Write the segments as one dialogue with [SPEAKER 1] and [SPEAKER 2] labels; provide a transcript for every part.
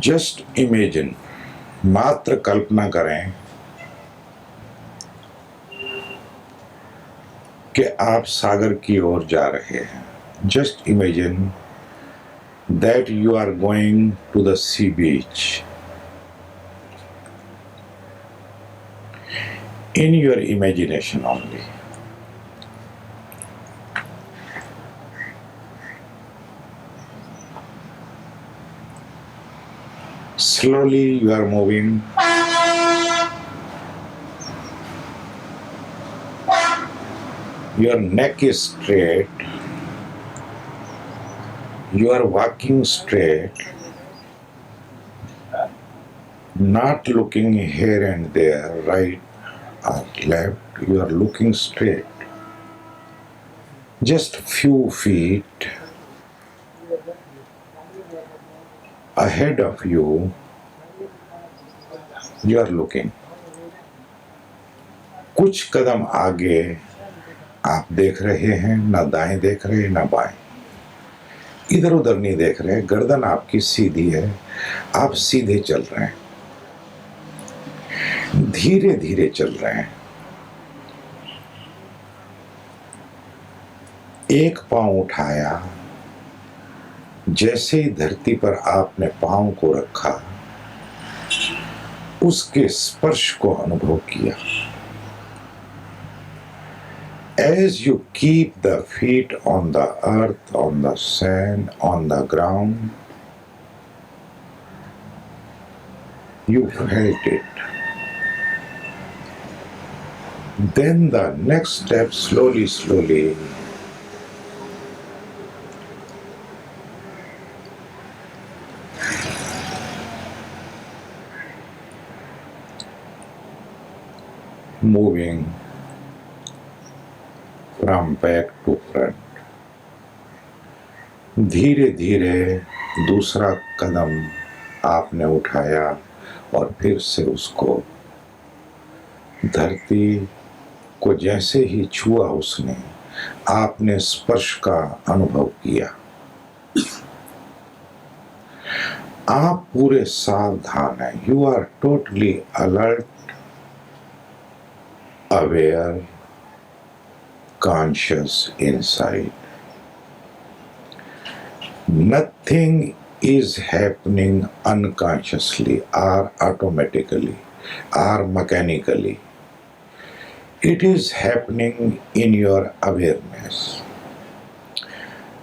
[SPEAKER 1] Just imagine, मात्र कल्पना करें कि आप सागर की ओर जा रहे हैं. Just imagine that you are going to the sea beach. In your imagination only. Slowly you are moving. Your neck is straight. You are walking straight, not looking here and there, right or left. You are looking straight. Just few feet ahead of you, you are looking. कुछ कदम आगे आप देख रहे हैं, ना दाएं देख रहे ना बाएं, इधर उधर नहीं देख रहे. गर्दन आपकी सीधी है, आप सीधे चल रहे हैं, धीरे धीरे चल रहे हैं. एक पांव उठाया, जैसे ही धरती पर आपने पांव को रखा, उसके स्पर्श को अनुभव किया. As you keep the feet on the earth, on the sand, on the ground, you felt it. Then the next step, slowly, slowly, moving from back to front. धीरे धीरे दूसरा कदम आपने उठाया और फिर से उसको, धरती को जैसे ही छुआ उसने, आपने स्पर्श का अनुभव किया. आप पूरे सावधान हैं. You are totally alert, aware, conscious inside. Nothing is happening unconsciously or automatically or mechanically. It is happening in your awareness.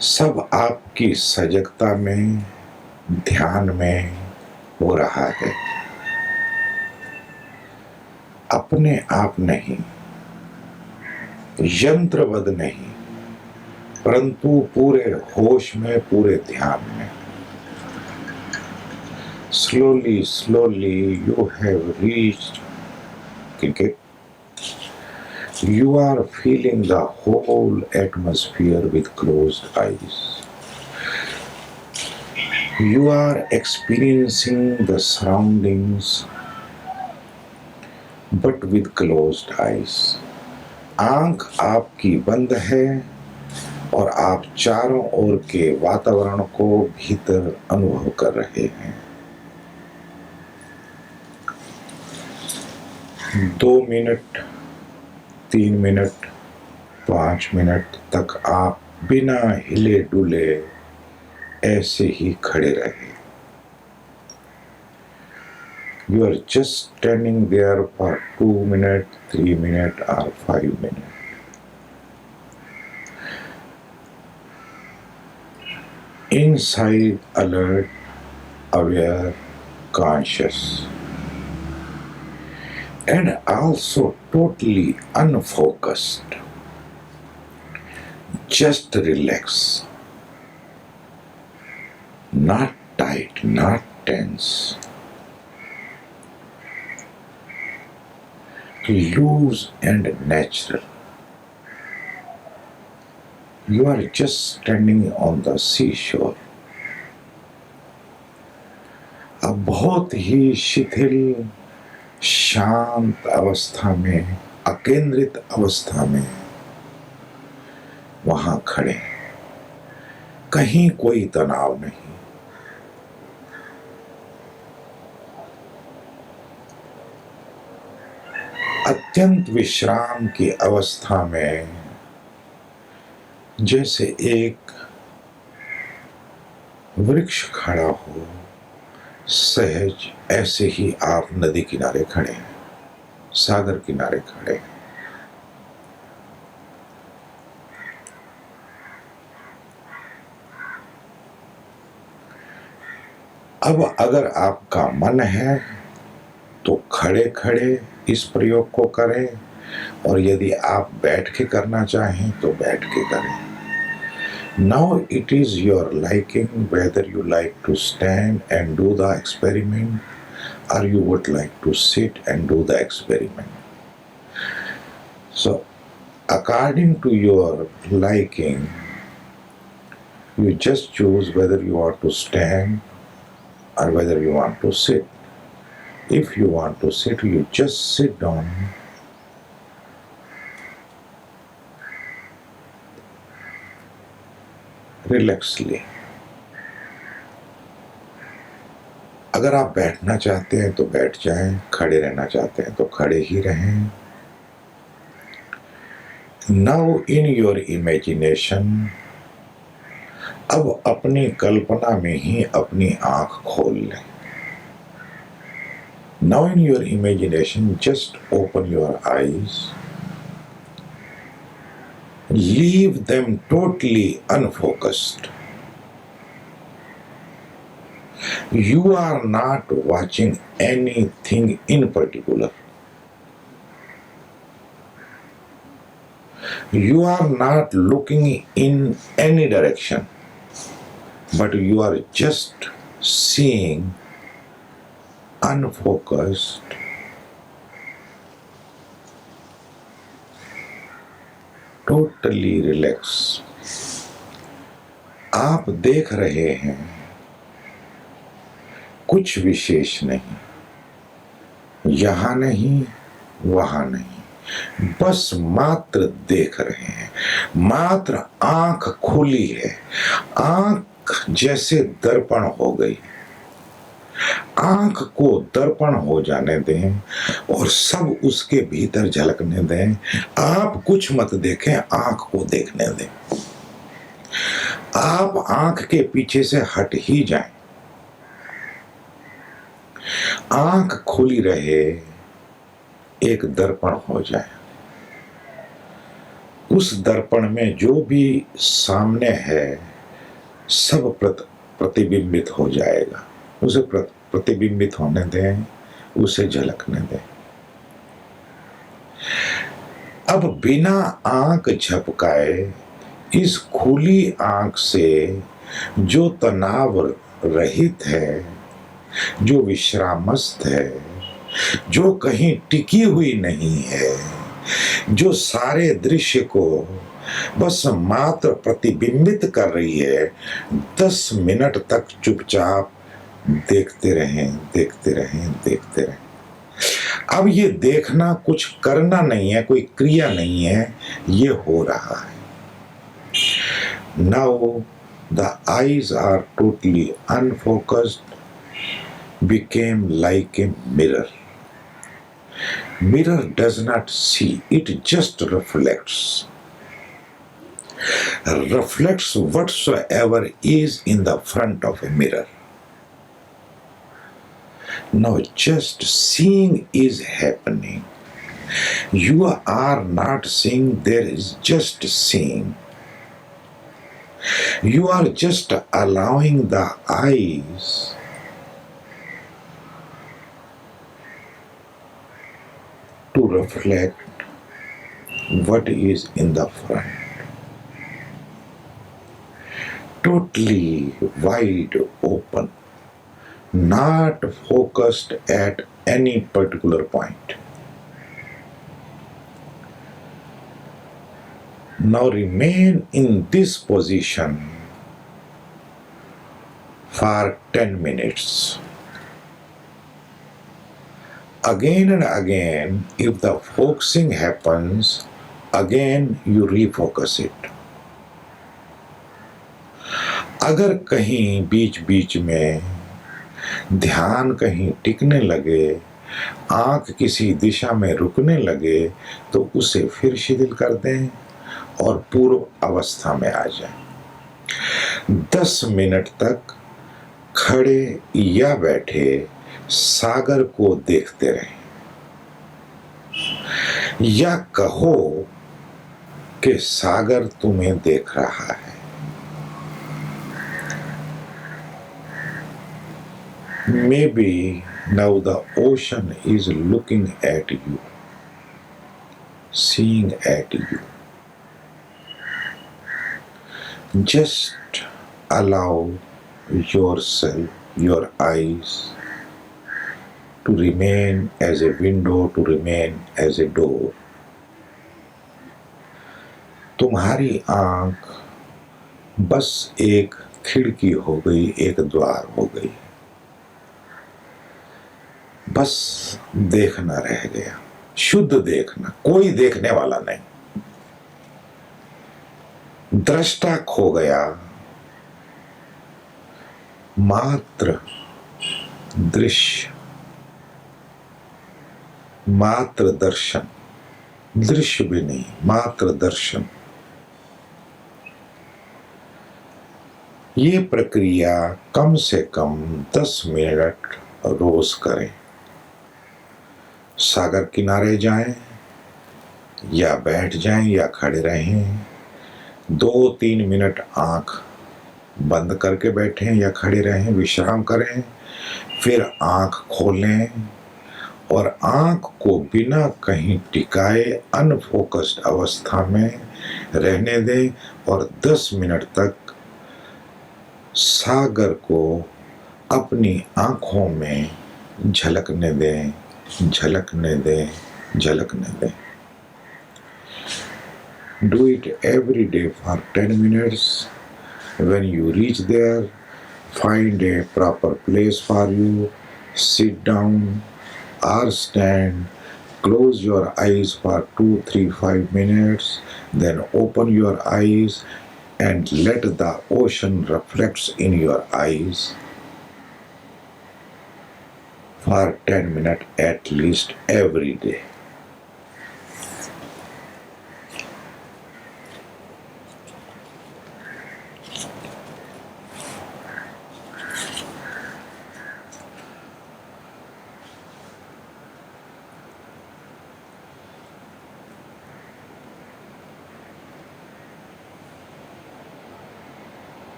[SPEAKER 1] सब आपकी सजगता में, ध्यान में हो रहा है, अपने आप नहीं, यंत्रवद नहीं, परंतु पूरे होश में, पूरे ध्यान में. Slowly, slowly you have reached it. You are feeling the whole atmosphere with closed eyes. You are experiencing the surroundings but with closed eyes. आंख आपकी बंद है और आप चारों ओर के वातावरण को भीतर अनुभव कर रहे हैं. 2 मिनट, 3 मिनट, 5 मिनट तक आप बिना हिले डुले ऐसे ही खड़े रहे. You are just standing there for 2 minutes, 3 minutes or 5 minutes. Inside, alert, aware, conscious. and also totally unfocused. Just relax, not tight, not tense. Loose and natural. You are just standing on the seashore. अब बहुत ही शिथिल शांत अवस्था में, अकेंद्रित अवस्था में वहां खड़े, कहीं कोई तनाव नहीं, अत्यंत विश्राम की अवस्था में, जैसे एक वृक्ष खड़ा हो सहज, ऐसे ही आप नदी किनारे खड़े हैं, सागर किनारे खड़े हैं। अब अगर आपका मन है तो खड़े खड़े इस प्रयोग को करें, और यदि आप बैठ के करना चाहें तो बैठ के करें। Now it is your liking whether you like to stand and do the experiment or you would like to sit and do the experiment. So according to your liking, you just choose whether you want to stand or whether you want to sit. If you want to sit, you just sit down. Relaxedly. अगर आप बैठना चाहते हैं तो बैठ जाएं, खड़े रहना चाहते हैं तो खड़े ही रहें। Now in your imagination, अब अपनी कल्पना में ही अपनी आंख खोल लें। Now in your imagination, just open your eyes. Leave them totally unfocused. You are not watching anything in particular. You are not looking in any direction, but you are just seeing unfocused, totally relaxed. आप देख रहे हैं, कुछ विशेष नहीं, यहां नहीं वहां नहीं, बस मात्र देख रहे हैं, मात्र आंख खुली है, आंख जैसे दर्पण हो गई। आंख को दर्पण हो जाने दें और सब उसके भीतर झलकने दें। आप कुछ मत देखें, आंख को देखने दें। आप आंख के पीछे से हट ही जाएं, आंख खुली रहे, एक दर्पण हो जाए। उस दर्पण में जो भी सामने है सब प्रतिबिंबित हो जाएगा। उसे प्रतिबिंबित होने दें, उसे झलकने दें। अब बिना आंख झपकाए इस खुली आंख से जो तनाव रहित है, जो विश्रामस्थ है, जो कहीं टिकी हुई नहीं है, जो सारे दृश्य को बस मात्र प्रतिबिंबित कर रही है, 10 मिनट तक चुपचाप देखते रहें, देखते रहें, देखते रहें। अब ये देखना कुछ करना नहीं है, कोई क्रिया नहीं है, ये हो रहा है। Now the eyes are totally unfocused, became like a mirror. Mirror does not see, it just reflects. Reflects whatsoever is in the front of a mirror. Now just seeing is happening. You are not seeing, there is just seeing. You are just allowing the eyes to reflect what is in the front. Totally wide open, not focused at any particular point. Now remain in this position for 10 minutes. Again and again, if the focusing happens, again you refocus it. अगर कहीं बीच बीच में ध्यान कहीं टिकने लगे, आंख किसी दिशा में रुकने लगे, तो उसे फिर शिथिल कर दें और पूर्व अवस्था में आ जाएं। 10 मिनट तक खड़े या बैठे सागर को देखते रहें, या कहो कि सागर तुम्हें देख रहा है। Maybe now the ocean is looking at you, seeing at you. Just allow yourself, your eyes to remain as a window, to remain as a door. तुम्हारी आंख बस एक खिड़की हो गई, एक द्वार हो गई, बस देखना रह गया, शुद्ध देखना, कोई देखने वाला नहीं। दृष्टा खो गया, मात्र दृश्य, मात्र दर्शन, दृश्य भी नहीं, मात्र दर्शन। ये प्रक्रिया कम से कम 10 मिनट रोज करें। सागर किनारे जाएं या बैठ जाएं या खड़े रहें, 2-3 मिनट आंख बंद करके बैठें या खड़े रहें, विश्राम करें, फिर आंख खोलें और आंख को बिना कहीं टिकाए अनफोकस्ड अवस्था में रहने दें और 10 मिनट तक सागर को अपनी आंखों में झलकने दें, झलकने दें, झलकने दें। Do it every day for 10 minutes. When you reach there, find a proper place for you, sit down or stand, close your eyes for 2, 3, 5 minutes, then open your eyes and let the ocean reflect in your eyes for 10 minutes at least every day.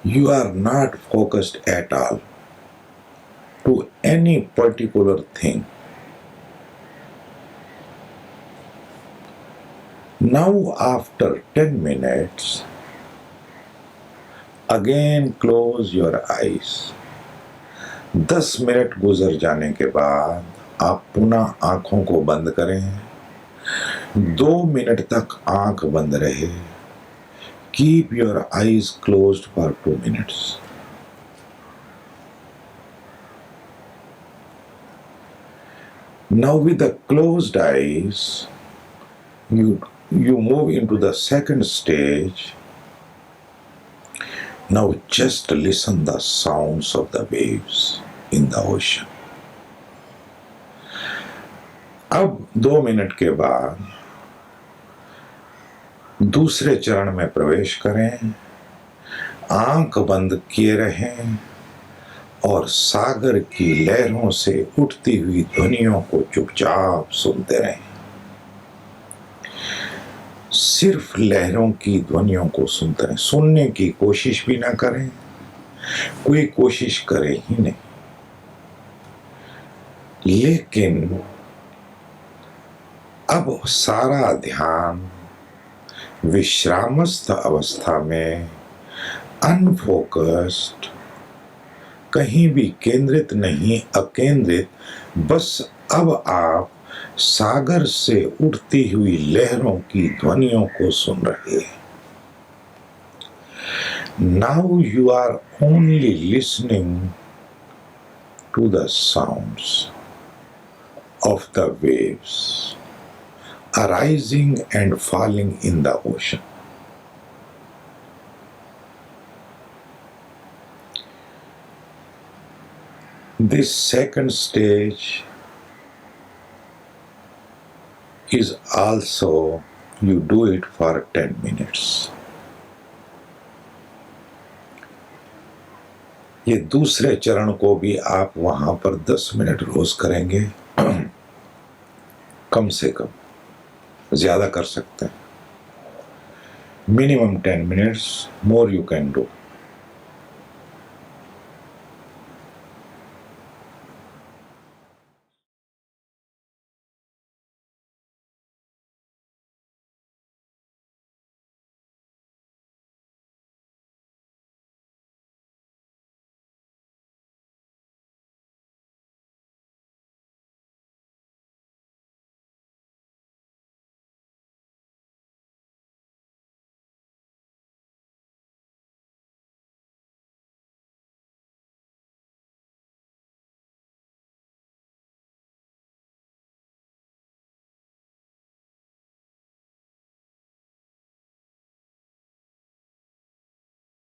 [SPEAKER 1] You are not focused at all to any particular thing. Now after 10 minutes, again close your eyes. 10 minute गुजर जाने के बाद आप पुनः आंखों को बंद करें। 2 मिनट तक आंख बंद रहे। Keep your eyes closed for 2 minutes. Now with the closed eyes, you move into the second stage. Now just listen the sounds of the waves in the ocean. अब 2 मिनट के बाद दूसरे चरण में प्रवेश करें, आंख बंद किए रहें और सागर की लहरों से उठती हुई ध्वनियों को चुपचाप सुनते रहें। सिर्फ लहरों की ध्वनियों को सुनते रहें, सुनने की कोशिश भी ना करें, कोई कोशिश करे ही नहीं। लेकिन अब सारा ध्यान विश्रामस्थ अवस्था में अनफोकस्ड, कहीं भी केंद्रित नहीं, अकेंद्रित, बस अब आप सागर से उठती हुई लहरों की ध्वनियों को सुन रहे हैं। Now you are only listening to the sounds of the waves arising and falling in the ocean. This second stage is also, you do it for 10 minutes. ये दूसरे चरण को भी आप वहां पर 10 मिनट रोज करेंगे, कम से कम, ज्यादा कर सकते हैं, minimum 10 minutes, more you can do.